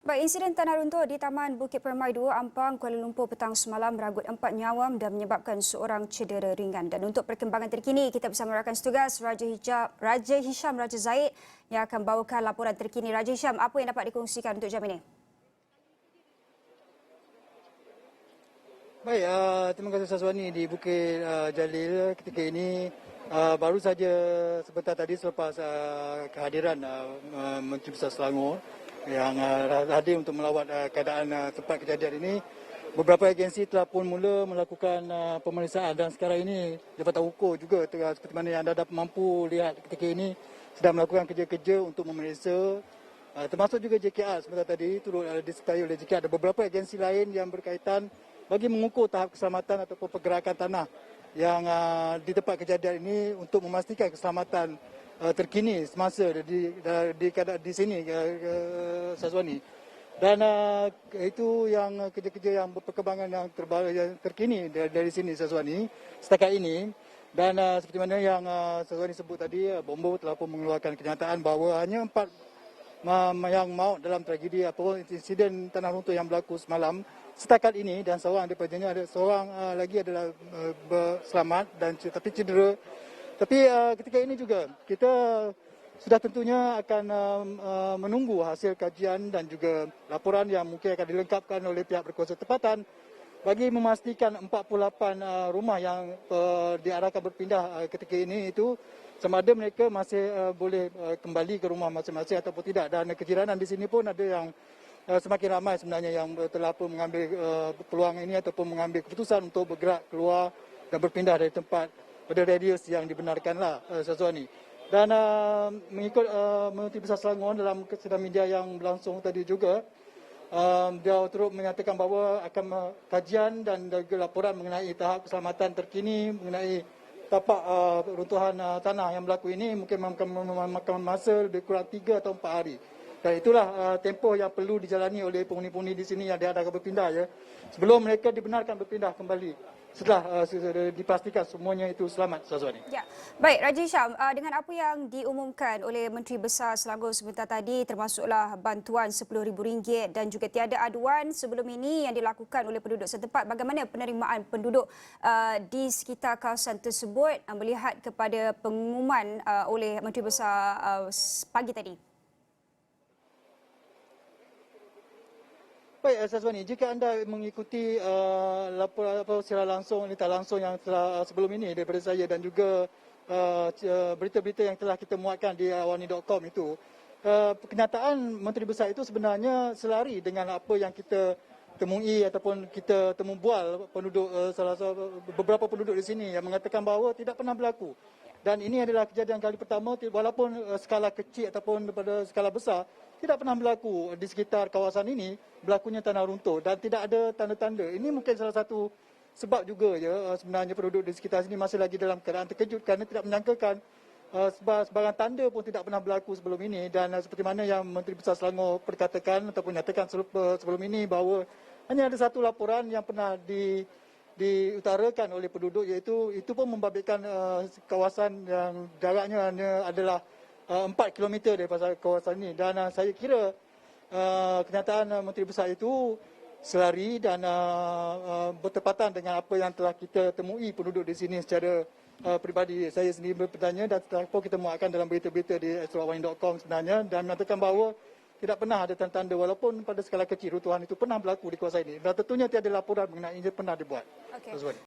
Baik, insiden tanah runtuh di Taman Bukit Permai 2 Ampang, Kuala Lumpur petang semalam meranggut 4 nyawa dan menyebabkan seorang cedera ringan. Dan untuk perkembangan terkini, kita bersama rakan setugas Raja Hisham Raja Zaid yang akan bawakan laporan terkini. Raja Hisham, apa yang dapat dikongsikan untuk jam ini? Baik, terima kasih Saswani di Bukit Jalil. Ketika ini baru saja sebentar tadi selepas kehadiran Menteri Besar Selangor yang hadir untuk melawat keadaan tempat kejadian ini, beberapa agensi telah pun mula melakukan pemeriksaan dan sekarang ini Jabatan Ukur juga seperti mana yang anda dapat mampu lihat ketika ini sedang melakukan kerja-kerja untuk memeriksa, termasuk juga JKR sebentar tadi turut disertai oleh JKR. Ada beberapa agensi lain yang berkaitan bagi mengukur tahap keselamatan ataupun pergerakan tanah yang di tempat kejadian ini untuk memastikan keselamatan terkini semasa di sini, Sazwani. Dan itu yang kerja-kerja yang berperkembangan yang terbaru yang terkini dari sini, Sazwani, setakat ini. Dan seperti mana yang Sazwani sebut tadi, Bombo telah pun mengeluarkan kenyataan bahawa hanya 4 yang maut dalam tragedi insiden tanah runtuh yang berlaku semalam setakat ini, dan seorang daripadanya ada seorang lagi adalah selamat dan tapi cedera. Tapi ketika ini juga kita sudah tentunya akan menunggu hasil kajian dan juga laporan yang mungkin akan dilengkapkan oleh pihak berkuasa tempatan bagi memastikan 48 rumah yang diarahkan berpindah ketika ini itu sama ada mereka masih boleh kembali ke rumah masing-masing ataupun tidak. Dan kejiranan di sini pun ada yang semakin ramai sebenarnya yang telah pun mengambil peluang ini ataupun mengambil keputusan untuk bergerak keluar dan berpindah dari tempat pada radius yang dibenarkanlah, Sazwani. Dan mengikut Menteri Besar Selangor dalam kesedaran media yang berlangsung tadi juga, dia turut menyatakan bahawa akan kajian dan juga laporan mengenai tahap keselamatan terkini mengenai tapak runtuhan tanah yang berlaku ini mungkin memakan masa lebih kurang 3 atau 4 hari. Dan itulah tempoh yang perlu dijalani oleh penghuni-penghuni di sini yang diadakan berpindah, ya, sebelum mereka dibenarkan berpindah kembali setelah dipastikan semuanya itu selamat, Sazwani. Ya, baik Raja Hisham, dengan apa yang diumumkan oleh Menteri Besar Selangor sebentar tadi, termasuklah bantuan RM10,000 dan juga tiada aduan sebelum ini yang dilakukan oleh penduduk setempat, bagaimana penerimaan penduduk di sekitar kawasan tersebut melihat kepada pengumuman oleh Menteri Besar pagi tadi? Baik, Sazwani, jika anda mengikuti laporan secara langsung, tak langsung yang telah sebelum ini daripada saya dan juga berita-berita yang telah kita muatkan di awani.com itu, kenyataan Menteri Besar itu sebenarnya selari dengan apa yang kita temui ataupun kita temu bual penduduk, beberapa penduduk di sini yang mengatakan bahawa tidak pernah berlaku. Dan ini adalah kejadian kali pertama, walaupun skala kecil ataupun pada skala besar, tidak pernah berlaku di sekitar kawasan ini berlakunya tanah runtuh dan tidak ada tanda-tanda. Ini mungkin salah satu sebab juga, ya, sebenarnya penduduk di sekitar sini masih lagi dalam keadaan terkejut kerana tidak menyangkakan sebarang tanda pun tidak pernah berlaku sebelum ini. Dan seperti mana yang Menteri Besar Selangor perkatakan ataupun nyatakan sebelum ini bahawa hanya ada satu laporan yang pernah diutarakan oleh penduduk, iaitu itu pun membabitkan kawasan yang jaraknya hanya adalah 4 km daripada kawasan ini. Dan saya kira kenyataan Menteri Besar itu selari dan bertepatan dengan apa yang telah kita temui penduduk di sini secara peribadi. Saya sendiri bertanya dan setelah itu kita muatkan dalam berita-berita di astrawawani.com sebenarnya, dan mengatakan bahawa tidak pernah ada tanda-tanda walaupun pada skala kecil runtuhan itu pernah berlaku di kawasan ini. Dan tentunya tiada laporan mengenai ini pernah dibuat. Okay.